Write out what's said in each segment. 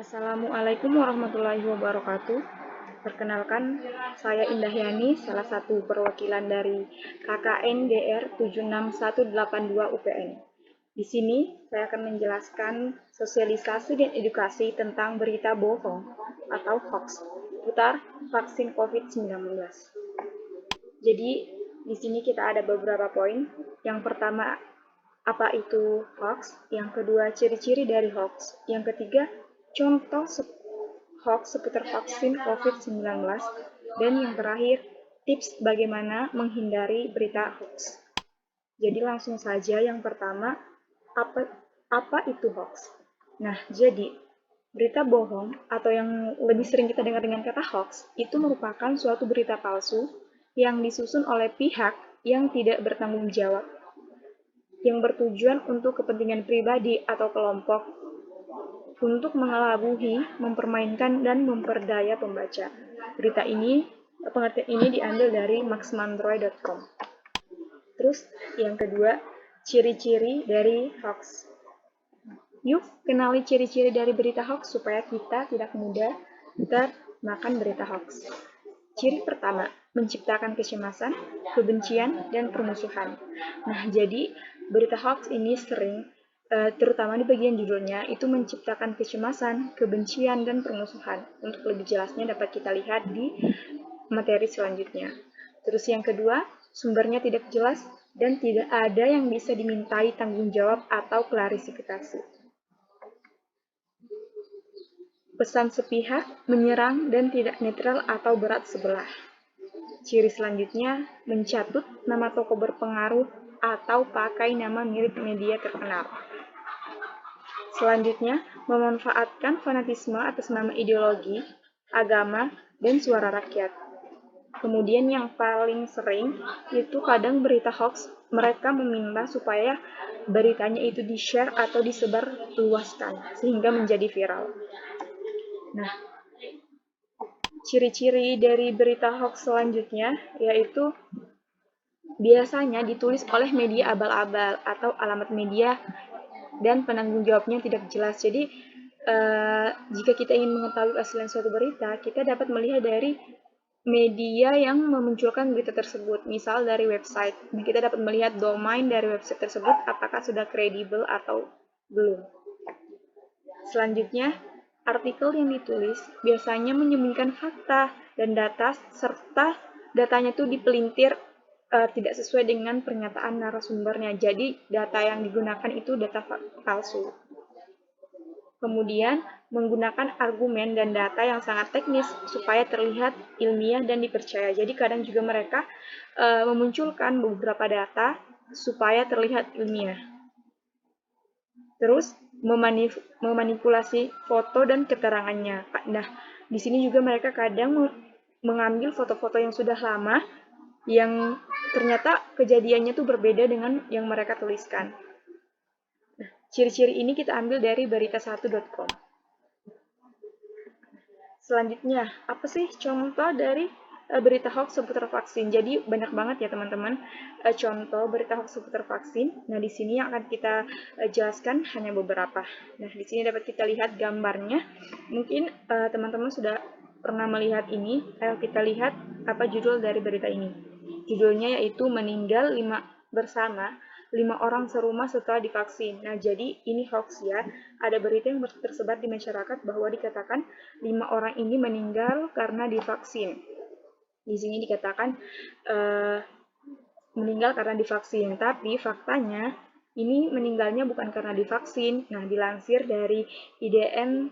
Assalamualaikum warahmatullahi wabarakatuh. Perkenalkan, saya Indah Yani, salah satu perwakilan dari KKN DR 76182 UPN. Di sini saya akan menjelaskan sosialisasi dan edukasi tentang berita bohong atau hoax seputar vaksin COVID-19. Jadi, di sini kita ada beberapa poin. Yang pertama, apa itu hoax? Yang kedua, ciri-ciri dari hoax. Yang ketiga, contoh hoax seputar vaksin COVID-19. Dan yang terakhir, tips bagaimana menghindari berita hoax. Jadi langsung saja yang pertama, apa itu hoax? Nah, jadi berita bohong atau yang lebih sering kita dengar dengan kata hoax itu merupakan suatu berita palsu yang disusun oleh pihak yang tidak bertanggung jawab, yang bertujuan untuk kepentingan pribadi atau kelompok untuk mengelabui, mempermainkan, dan memperdaya pembaca. Pengertian ini diambil dari maxmandroid.com. Terus yang kedua, ciri-ciri dari hoax. Yuk, kenali ciri-ciri dari berita hoax supaya kita tidak mudah termakan berita hoax. Ciri pertama, menciptakan kecemasan, kebencian, dan permusuhan. Nah, jadi berita hoax ini sering, terutama di bagian judulnya, itu menciptakan kecemasan, kebencian, dan permusuhan. Untuk lebih jelasnya dapat kita lihat di materi selanjutnya. Terus yang kedua, sumbernya tidak jelas dan tidak ada yang bisa dimintai tanggung jawab atau klarifikasi. Pesan sepihak, menyerang, dan tidak netral atau berat sebelah. Ciri selanjutnya, mencatut nama tokoh berpengaruh atau pakai nama mirip media terkenal. Selanjutnya, memanfaatkan fanatisme atas nama ideologi, agama, dan suara rakyat. Kemudian yang paling sering itu kadang berita hoax, mereka meminta supaya beritanya itu di-share atau disebar luaskan sehingga menjadi viral. Nah, ciri-ciri dari berita hoax selanjutnya yaitu biasanya ditulis oleh media abal-abal atau alamat media dan penanggung jawabnya tidak jelas. Jadi, jika kita ingin mengetahui aslinya suatu berita, kita dapat melihat dari media yang memunculkan berita tersebut, misal dari website. Nah, kita dapat melihat domain dari website tersebut apakah sudah kredibel atau belum. Selanjutnya, artikel yang ditulis biasanya menyembunyikan fakta dan data serta datanya itu dipelintir tidak sesuai dengan pernyataan narasumbernya. Jadi, data yang digunakan itu data palsu. Kemudian, menggunakan argumen dan data yang sangat teknis supaya terlihat ilmiah dan dipercaya. Jadi, kadang juga mereka memunculkan beberapa data supaya terlihat ilmiah. Terus, memanipulasi foto dan keterangannya. Nah, di sini juga mereka kadang mengambil foto-foto yang sudah lama yang ternyata kejadiannya tuh berbeda dengan yang mereka tuliskan. Nah, ciri-ciri ini kita ambil dari berita1.com. Selanjutnya, apa sih contoh dari berita hoax seputar vaksin? Jadi banyak banget ya teman-teman contoh berita hoax seputar vaksin. Nah, di sini yang akan kita jelaskan hanya beberapa. Nah, di sini dapat kita lihat gambarnya. Mungkin teman-teman sudah pernah melihat ini. Ayo kita lihat apa judul dari berita ini. Judulnya yaitu meninggal 5 orang serumah setelah divaksin. Nah, jadi ini hoax ya. Ada berita yang tersebar di masyarakat bahwa dikatakan 5 orang ini meninggal karena divaksin. Di sini dikatakan meninggal karena divaksin, tapi faktanya ini meninggalnya bukan karena divaksin. Nah, dilansir dari IDN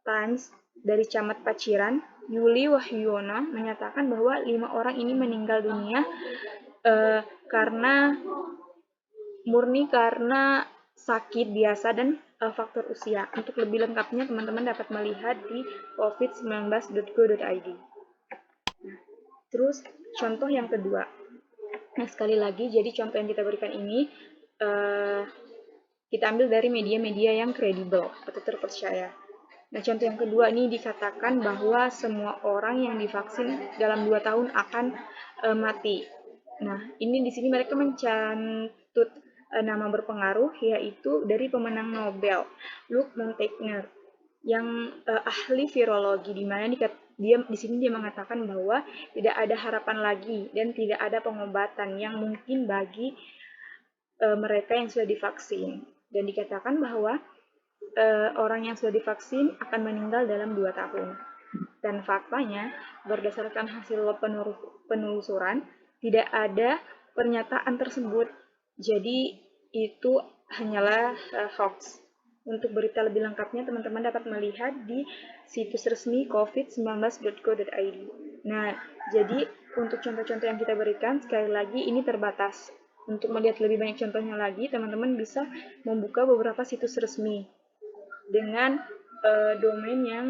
Times dari Camat Paciran, Yuli Wahyuona menyatakan bahwa 5 orang ini meninggal dunia murni karena sakit biasa dan faktor usia. Untuk lebih lengkapnya, teman-teman dapat melihat di covid19.go.id. Terus, contoh yang kedua. Nah, sekali lagi, jadi contoh yang kita berikan ini kita ambil dari media-media yang kredibel atau terpercaya. Nah, contoh yang kedua ini dikatakan bahwa semua orang yang divaksin dalam 2 tahun akan mati. Nah, ini di sini mereka mencatut nama berpengaruh yaitu dari pemenang Nobel, Luc Montagnier. yang ahli virologi, di mana dia di sini dia mengatakan bahwa tidak ada harapan lagi dan tidak ada pengobatan yang mungkin bagi mereka yang sudah divaksin, dan dikatakan bahwa orang yang sudah divaksin akan meninggal dalam 2 tahun. Dan faktanya, berdasarkan hasil penelusuran, tidak ada pernyataan tersebut. Jadi itu hanyalah hoax. Untuk berita lebih lengkapnya, teman-teman dapat melihat di situs resmi covid19.go.id. Nah, jadi untuk contoh-contoh yang kita berikan, sekali lagi ini terbatas. Untuk melihat lebih banyak contohnya lagi, teman-teman bisa membuka beberapa situs resmi dengan domain yang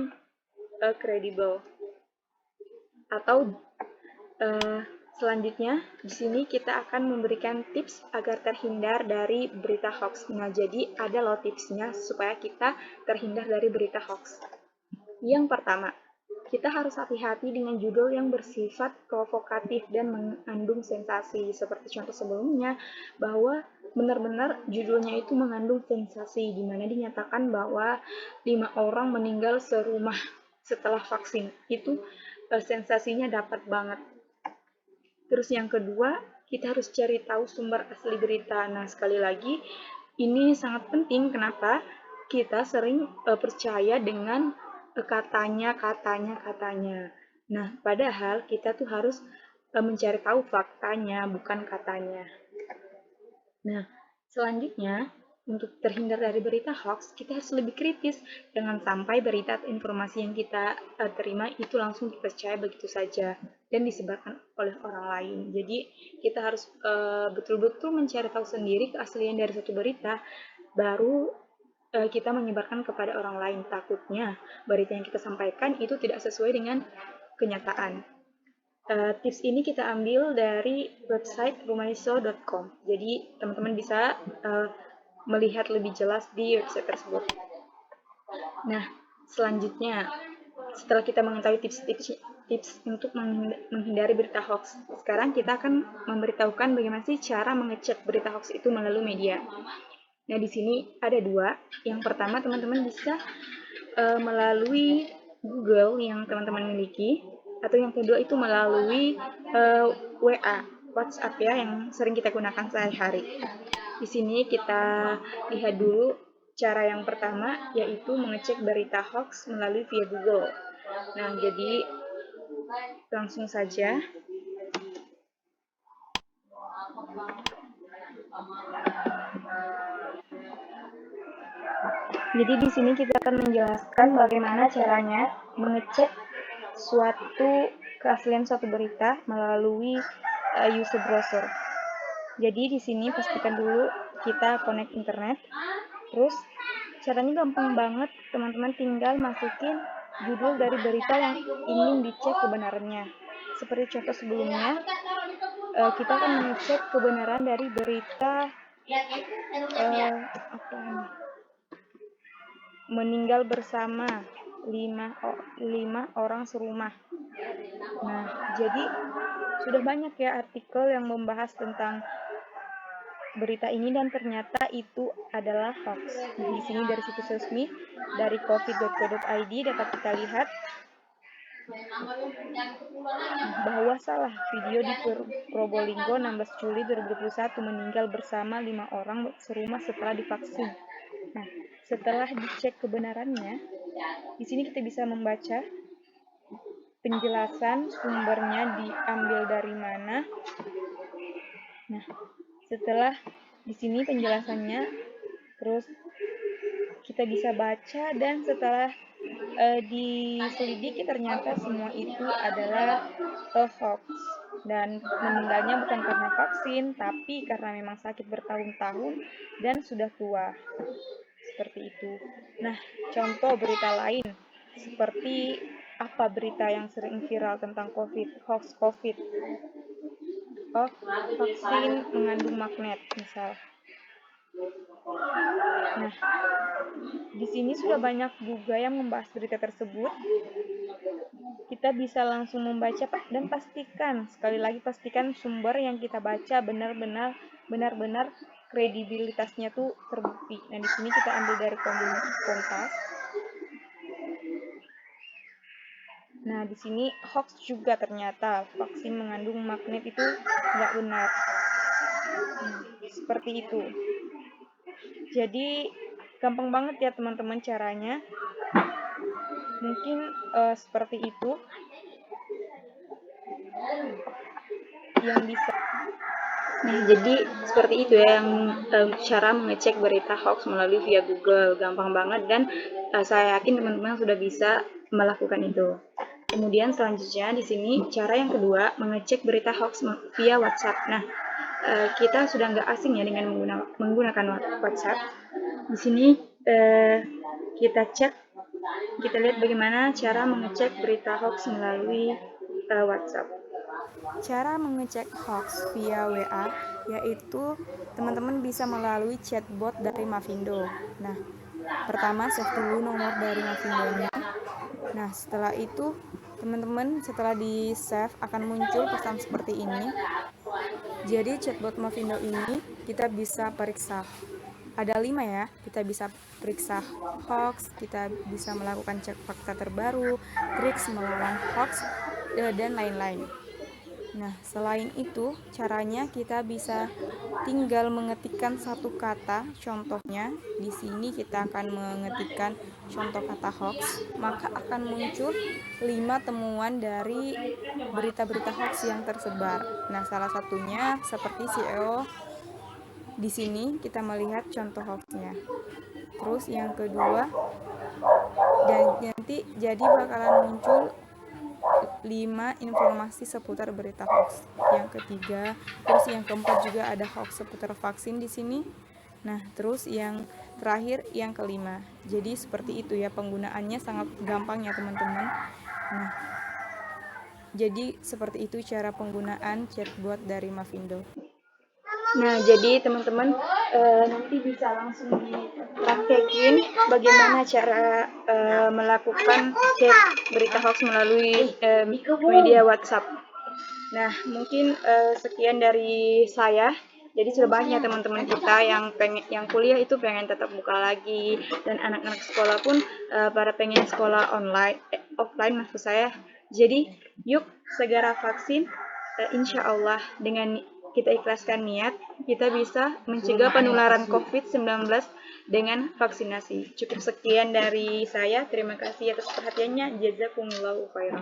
kredibel. Atau selanjutnya, di sini kita akan memberikan tips agar terhindar dari berita hoax. Nah, jadi ada loh tipsnya supaya kita terhindar dari berita hoax. Yang pertama, kita harus hati-hati dengan judul yang bersifat provokatif dan mengandung sensasi. Seperti contoh sebelumnya, bahwa benar-benar judulnya itu mengandung sensasi, di mana dinyatakan bahwa 5 orang meninggal serumah setelah vaksin. Itu sensasinya dapat banget. Terus yang kedua, kita harus cari tahu sumber asli berita. Nah, sekali lagi, ini sangat penting. Kenapa? Kita sering percaya dengan katanya. Nah, padahal kita tuh harus mencari tahu faktanya, bukan katanya. Nah, selanjutnya, untuk terhindar dari berita hoax, kita harus lebih kritis. Jangan sampai berita atau informasi yang kita terima itu langsung dipercaya begitu saja dan disebarkan oleh orang lain. Jadi, kita harus betul-betul mencari tahu sendiri keaslian dari satu berita, baru kita menyebarkan kepada orang lain. Takutnya berita yang kita sampaikan itu tidak sesuai dengan kenyataan. Tips ini kita ambil dari website rumaiso.com. Jadi teman-teman bisa melihat lebih jelas di website tersebut. Nah, selanjutnya, setelah kita mengetahui tips untuk menghindari berita hoax, sekarang kita akan memberitahukan bagaimana sih cara mengecek berita hoax itu melalui media. Nah, di sini ada 2. Yang pertama, teman-teman bisa melalui Google yang teman-teman miliki, atau yang kedua itu melalui WA, WhatsApp ya, yang sering kita gunakan sehari-hari. Di sini kita lihat dulu cara yang pertama, yaitu mengecek berita hoax melalui via Google. Nah, jadi langsung saja. Jadi di sini kita akan menjelaskan bagaimana caranya mengecek keaslian suatu berita melalui user browser. Jadi di sini pastikan dulu kita connect internet. Terus caranya gampang banget, teman-teman tinggal masukin judul dari berita yang ingin dicek kebenarannya. Seperti contoh sebelumnya, kita akan mengecek kebenaran dari berita meninggal bersama 5 orang serumah. Nah, jadi sudah banyak ya artikel yang membahas tentang berita ini dan ternyata itu adalah hoax. Nah, di sini dari situs resmi dari covid.co.id dapat kita lihat bahwa salah video di Probolinggo 16 Juli 2021 meninggal bersama 5 orang serumah setelah divaksin. Nah, setelah dicek kebenarannya, di sini kita bisa membaca penjelasan sumbernya diambil dari mana. Nah, setelah di sini penjelasannya, terus kita bisa baca, dan setelah diselidiki ternyata semua itu adalah hoax, dan meninggalnya bukan karena vaksin tapi karena memang sakit bertahun-tahun dan sudah tua. Seperti itu. Nah, contoh berita lain seperti apa berita yang sering viral tentang hoax COVID? Vaksin mengandung magnet, misal. Nah, di sini sudah banyak juga yang membahas berita tersebut. Kita bisa langsung membaca dan sekali lagi pastikan sumber yang kita baca benar-benar kredibilitasnya tuh terbukti. Nah, di sini kita ambil dari Kompas. Nah, di sini hoax juga ternyata vaksin mengandung magnet itu nggak benar. Nah, seperti itu. Jadi gampang banget ya teman-teman caranya. Mungkin seperti itu yang bisa. Nah, jadi seperti itu ya yang cara mengecek berita hoax melalui via Google. Gampang banget dan saya yakin teman-teman sudah bisa melakukan itu. Kemudian selanjutnya di sini cara yang kedua mengecek berita hoax via WhatsApp. Nah, kita sudah nggak asing ya dengan menggunakan WhatsApp. Di sini kita lihat bagaimana cara mengecek berita hoax melalui WhatsApp. Cara mengecek hoax via WA yaitu teman-teman bisa melalui chatbot dari Mavindo. Nah, pertama save dulu nomor dari Mavindonya. Nah, setelah itu teman-teman setelah di save akan muncul pesan seperti ini. Jadi chatbot Mavindo ini kita bisa periksa. Ada 5 ya, kita bisa periksa hoax, kita bisa melakukan cek fakta terbaru, trik melawan hoax, dan lain-lain. Nah, selain itu, caranya kita bisa tinggal mengetikkan satu kata, contohnya di sini kita akan mengetikkan contoh kata hoax, maka akan muncul 5 temuan dari berita-berita hoax yang tersebar. Nah, salah satunya seperti CEO. Di sini kita melihat contoh hoaxnya. Terus yang kedua, dan nanti jadi bakalan muncul 5 informasi seputar berita hoax. Yang ketiga, terus yang keempat juga ada hoax seputar vaksin di sini. Nah, terus yang terakhir yang kelima. Jadi seperti itu ya, penggunaannya sangat gampang ya teman-teman. Nah, jadi seperti itu cara penggunaan chatbot dari Mavindo. Nah, jadi teman-teman nanti bisa langsung dipraktekin bagaimana cara melakukan cek berita hoax melalui media WhatsApp. Nah, mungkin sekian dari saya. Jadi sudah banyak teman-teman kita yang kuliah itu pengen tetap buka lagi, dan anak-anak sekolah pun pada pengen sekolah offline maksud saya. Jadi yuk segera vaksin, insya Allah dengan kita ikhlaskan niat, kita bisa mencegah penularan COVID-19 dengan vaksinasi. Cukup sekian dari saya. Terima kasih atas perhatiannya. Jazakumullahu khairan.